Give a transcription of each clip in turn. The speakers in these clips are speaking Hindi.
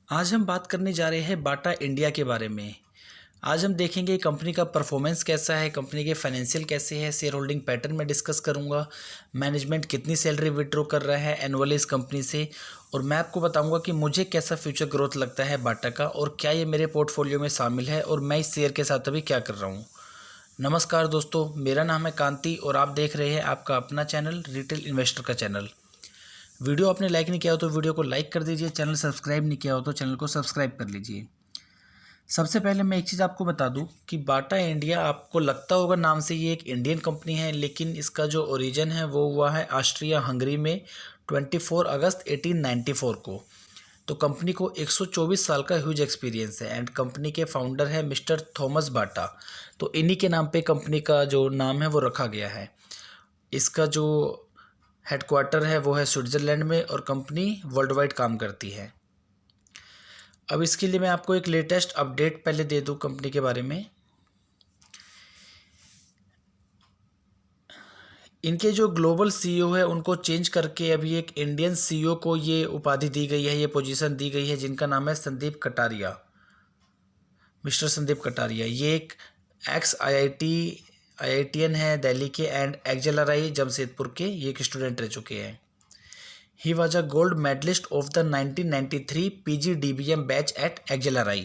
आज हम बात करने जा रहे हैं बाटा इंडिया के बारे में। आज हम देखेंगे कंपनी का परफॉर्मेंस कैसा है, कंपनी के फाइनेंशियल कैसे है, शेयर होल्डिंग पैटर्न में डिस्कस करूंगा, मैनेजमेंट कितनी सैलरी विड्रॉ कर रहा है एनुअली इस कंपनी से, और मैं आपको बताऊंगा कि मुझे कैसा फ्यूचर ग्रोथ लगता है बाटा का और क्या ये मेरे पोर्टफोलियो में शामिल है और मैं इस शेयर के साथ अभी क्या कर रहा हूँ। नमस्कार दोस्तों, मेरा नाम है कांति और आप देख रहे हैं आपका अपना चैनल रिटेल इन्वेस्टर का चैनल। वीडियो आपने लाइक नहीं किया हो तो वीडियो को लाइक कर दीजिए, चैनल सब्सक्राइब नहीं किया हो तो चैनल को सब्सक्राइब कर लीजिए। सबसे पहले मैं एक चीज़ आपको बता दूं कि बाटा इंडिया, आपको लगता होगा नाम से ये एक इंडियन कंपनी है, लेकिन इसका जो ओरिजिन है वो हुआ है ऑस्ट्रिया हंगरी में 24 अगस्त 1894 को। तो कंपनी को 124 साल का ह्यूज एक्सपीरियंस है एंड कंपनी के फाउंडर है मिस्टर थॉमस बाटा। तो इन्हीं के नाम पे कंपनी का जो नाम है वो रखा गया है। इसका जो हेडक्वार्टर है वो है स्विट्ज़रलैंड में और कंपनी वर्ल्ड वाइड काम करती है। अब इसके लिए मैं आपको एक लेटेस्ट अपडेट पहले दे दूं कंपनी के बारे में। इनके जो ग्लोबल सीईओ है उनको चेंज करके अभी एक इंडियन सीईओ को ये उपाधि दी गई है, ये पोजीशन दी गई है, जिनका नाम है संदीप कटारिया, मिस्टर संदीप कटारिया। ये एक एक्स आईआईटीएन है दिल्ली के एंड एक्सएलआरआई जमशेदपुर के ये एक स्टूडेंट रह चुके हैं। He was a gold medalist of the 1993 PGDBM batch at XLRI।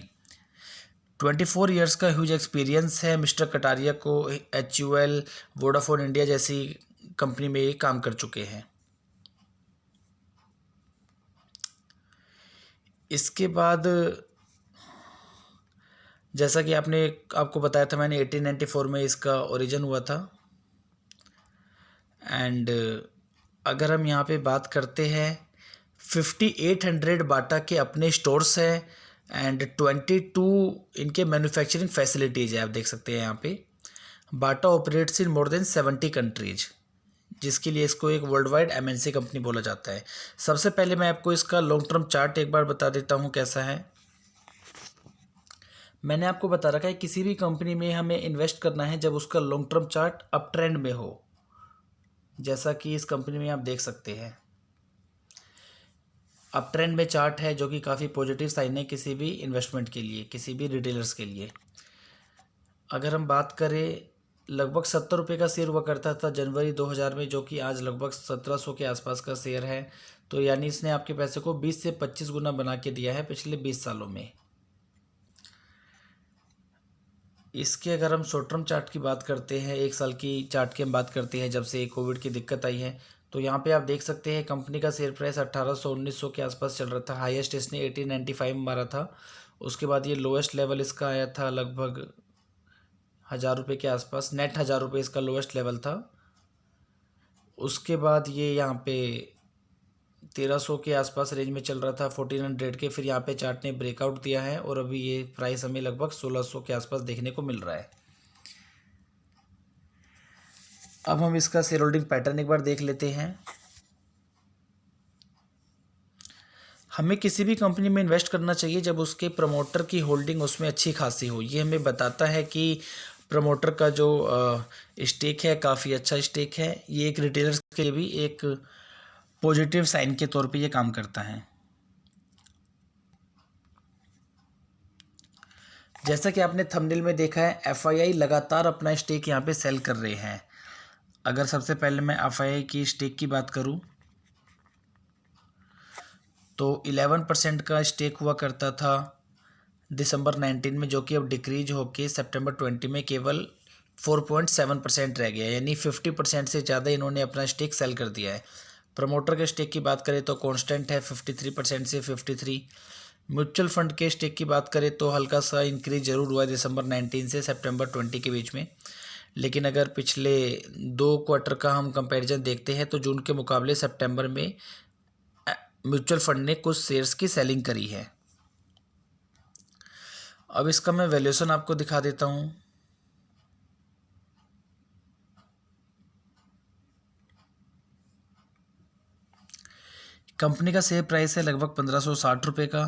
24 years का ह्यूज एक्सपीरियंस है मिस्टर कटारिया को। HUL, वोडाफोन इंडिया जैसी कंपनी में ये काम कर चुके हैं। इसके बाद जैसा कि आपको बताया था मैंने, 1894 में इसका ओरिजिन हुआ था। एंड अगर हम यहाँ पे बात करते हैं, 5800 बाटा के अपने स्टोर्स हैं एंड 22 इनके मैन्युफैक्चरिंग फैसिलिटीज़ है। आप देख सकते हैं यहाँ पे Bata operates in more than 70 countries, जिसके लिए इसको एक वर्ल्ड वाइड एमएनसी कंपनी बोला जाता है। सबसे पहले मैं आपको इसका लॉन्ग टर्म चार्ट एक बार बता देता हूँ कैसा है। मैंने आपको बता रखा है किसी भी कंपनी में हमें इन्वेस्ट करना है जब उसका long term chart up trend में हो, जैसा कि इस कंपनी में आप देख सकते हैं अप ट्रेंड में चार्ट है, जो कि काफ़ी पॉजिटिव साइन है किसी भी इन्वेस्टमेंट के लिए, किसी भी रिटेलर्स के लिए। अगर हम बात करें, लगभग 70 रुपये का शेयर हुआ करता था जनवरी 2000 में, जो कि आज लगभग 1700 के आसपास का शेयर है। तो यानी इसने आपके पैसे को 20 से 25 गुना बना के दिया है पिछले 20 सालों में। इसके अगर हम शॉर्ट टर्म चार्ट की बात करते हैं, एक साल की चार्ट की हम बात करते हैं जब से कोविड की दिक्कत आई है, तो यहाँ पे आप देख सकते हैं कंपनी का शेयर प्राइस 1800-1900 के आसपास चल रहा था। हाईएस्ट इसने 1895 में मारा था। उसके बाद ये लोएस्ट लेवल इसका आया था लगभग 1000 रुपये के आसपास, नेट 1000 रुपये इसका लोएस्ट लेवल था। उसके बाद ये यहाँ पे 1300 के आसपास रेंज में चल रहा था, 1400 के। फिर यहाँ पे चार्ट ने ब्रेकआउट दिया है और अभी ये प्राइस हमें लगभग 1600 के आसपास देखने को मिल रहा है। अब हम इसका शेयर होल्डिंग पैटर्न एक बार देख लेते हैं। हमें किसी भी कंपनी में इन्वेस्ट करना चाहिए जब उसके प्रमोटर की होल्डिंग उसमें अच्छी खासी हो। ये हमें बताता है कि प्रमोटर का जो स्टेक है काफ़ी अच्छा स्टेक है। ये एक रिटेलर्स के लिए भी एक पॉजिटिव साइन के तौर पे ये काम करता है। जैसा कि आपने थंबनेल में देखा है, एफआईआई लगातार अपना स्टेक यहाँ पे सेल कर रहे हैं। अगर सबसे पहले मैं एफआईआई की स्टेक की बात करूँ तो 11% का स्टेक हुआ करता था दिसंबर 19 में, जो कि अब डिक्रीज होके सितंबर 20 में केवल 4.7% रह गया। यानी 50% से ज़्यादा इन्होंने अपना स्टेक सेल कर दिया है। प्रमोटर के स्टेक की बात करें तो कांस्टेंट है 53% से 53। म्यूचुअल फंड के स्टेक की बात करें तो हल्का सा इंक्रीज जरूर हुआ है दिसंबर 19 से सितंबर 20 के बीच में, लेकिन अगर पिछले 2 क्वार्टर का हम कंपैरिजन देखते हैं तो जून के मुकाबले सितंबर में म्यूचुअल फंड ने कुछ शेयर्स की सेलिंग करी है। अब इसका मैं वैल्यूएशन आपको दिखा देता हूँ। कंपनी का शेयर प्राइस है लगभग 1560 रुपये का।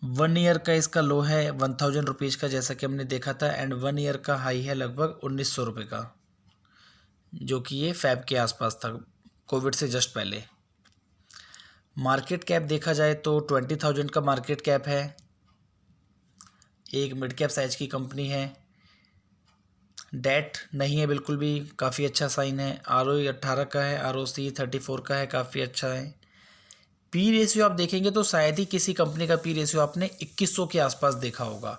1 ईयर का इसका लो है 1000 रुपीज़ का, जैसा कि हमने देखा था, एंड 1 ईयर का हाई है लगभग 1900 रुपये का, जो कि ये फैब के आसपास था, कोविड से जस्ट पहले। मार्केट कैप देखा जाए तो 20,000 का मार्केट कैप है। एक मिड कैप साइज की कंपनी है। डेट नहीं है बिल्कुल भी, काफ़ी अच्छा साइन है। ROE 18 का है, ROC 34 का है, काफ़ी अच्छा है। पी रेशियो आप देखेंगे तो शायद ही किसी कंपनी का पी रेशियो आपने 2100 के आसपास देखा होगा,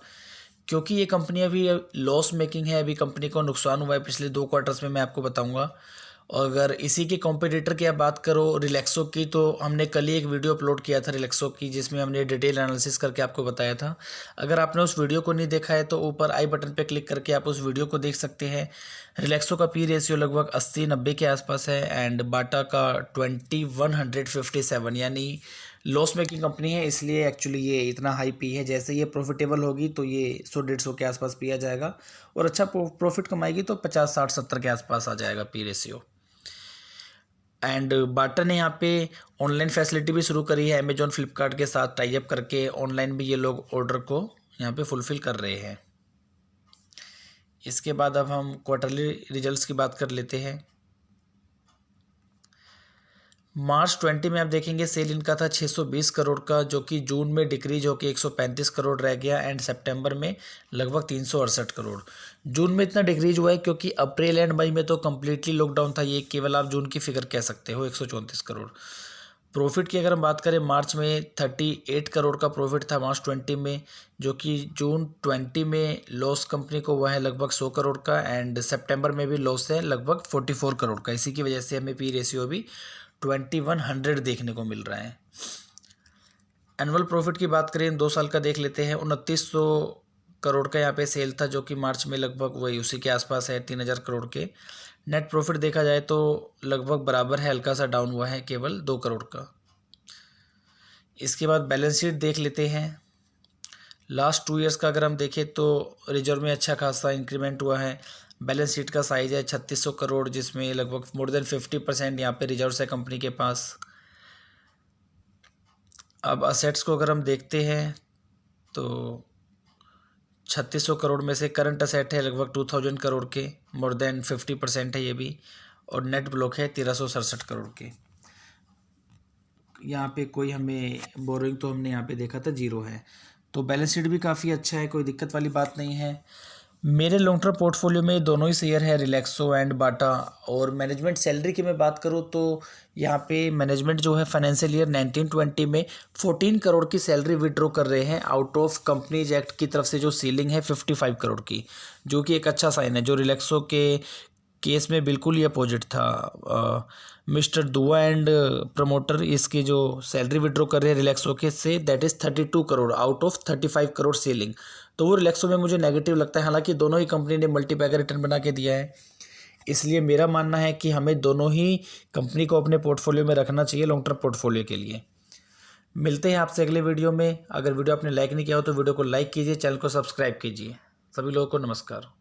क्योंकि ये कंपनी अभी लॉस मेकिंग है। अभी कंपनी को नुकसान हुआ है पिछले 2 क्वार्टर्स में, मैं आपको बताऊंगा। और अगर इसी के कॉम्पिटिटर की आप बात करो रिलैक्सो की, तो हमने कल ही एक वीडियो अपलोड किया था रिलैक्सो की, जिसमें हमने डिटेल एनालिसिस करके आपको बताया था। अगर आपने उस वीडियो को नहीं देखा है तो ऊपर आई बटन पे क्लिक करके आप उस वीडियो को देख सकते हैं। रिलैक्सो का पी रेशियो लगभग 80-90 के आसपास है एंड बाटा का 2157, यानी लॉस मेकिंग कंपनी है, इसलिए एक्चुअली ये इतना हाई पी है। जैसे ये प्रॉफिटेबल होगी तो ये 100-150 के आसपास पिया जाएगा, और अच्छा प्रॉफिट कमाएगी तो 50-60-70 के आसपास आ जाएगा पी रेशियो। एंड बाटा ने यहाँ पे ऑनलाइन फैसिलिटी भी शुरू करी है, अमेजॉन फ्लिपकार्ट के साथ टाई अप करके ऑनलाइन भी ये लोग ऑर्डर को यहाँ पे फुलफ़िल कर रहे हैं। इसके बाद अब हम क्वार्टरली रिजल्ट्स की बात कर लेते हैं। मार्च 20 में आप देखेंगे सेल इनका था 620 करोड़ का, जो कि जून में डिक्रीज होकर 135 करोड़ रह गया एंड सितंबर में लगभग 368 करोड़। जून में इतना डिक्रीज हुआ है क्योंकि अप्रैल एंड मई में तो कम्प्लीटली लॉकडाउन था, ये केवल आप जून की फिगर कह सकते हो 134 करोड़। प्रॉफिट की अगर हम बात करें, मार्च में 38 करोड़ का प्रॉफिट था मार्च 20 में, जो कि जून 20 में लॉस कंपनी को हुआ है लगभग 100 करोड़ का एंड सितंबर में भी लॉस है लगभग 44 करोड़ का। इसी की वजह से हमें पी रेशियो भी 2100 देखने को मिल रहा है। एनुअल प्रॉफिट की बात करें 2 साल का देख लेते हैं, 2900 करोड़ का यहाँ पे सेल था, जो कि मार्च में लगभग वही उसी के आसपास है 3000 करोड़ के। नेट प्रॉफिट देखा जाए तो लगभग बराबर है, हल्का सा डाउन हुआ है केवल 2 करोड़ का। इसके बाद बैलेंस शीट देख लेते हैं। लास्ट 2 ईयर्स का अगर हम देखें तो रिजर्व में अच्छा खासा इंक्रीमेंट हुआ है। बैलेंस शीट का साइज़ है 3600 करोड़, जिसमें लगभग मोर देन 50% यहाँ पे रिजर्व्स है कंपनी के पास। अब असेट्स को अगर हम देखते हैं तो 3600 करोड़ में से करंट असेट है लगभग 2000 करोड़ के, मोर देन 50% है ये भी। और नेट ब्लॉक है 1367 करोड़ के। यहाँ पे कोई हमें बोरोइंग तो हमने यहाँ पे देखा था 0 है, तो बैलेंस शीट भी काफ़ी अच्छा है, कोई दिक्कत वाली बात नहीं है। मेरे लॉन्ग टर्म पोर्टफोलियो में दोनों ही शेयर है, रिलैक्सो एंड बाटा। और मैनेजमेंट सैलरी की मैं बात करूँ तो यहाँ पे मैनेजमेंट जो है फाइनेंशियल ईयर 1920 में 14 करोड़ की सैलरी विड्रॉ कर रहे हैं आउट ऑफ कंपनीज एक्ट की तरफ से जो सीलिंग है 55 करोड़ की, जो कि एक अच्छा साइन है। जो रिलैक्सो के केस में बिल्कुल ही अपोजिट था। मिस्टर दुआ एंड प्रमोटर इसकी जो सैलरी विड्रॉ कर रहे हैं रिलैक्सो के से, that is 32 crore out of 35 crore selling, तो वो रिलैक्सो में मुझे नेगेटिव लगता है। हालांकि दोनों ही कंपनी ने मल्टीपैकर रिटर्न बना के दिया है, इसलिए मेरा मानना है कि हमें दोनों ही कंपनी को अपने पोर्टफोलियो में रखना चाहिए लॉन्ग टर्म पोर्टफोलियो के लिए। मिलते हैं आपसे अगले वीडियो में। अगर वीडियो आपने लाइक नहीं किया हो तो वीडियो को लाइक कीजिए, चैनल को सब्सक्राइब कीजिए। सभी लोगों को नमस्कार।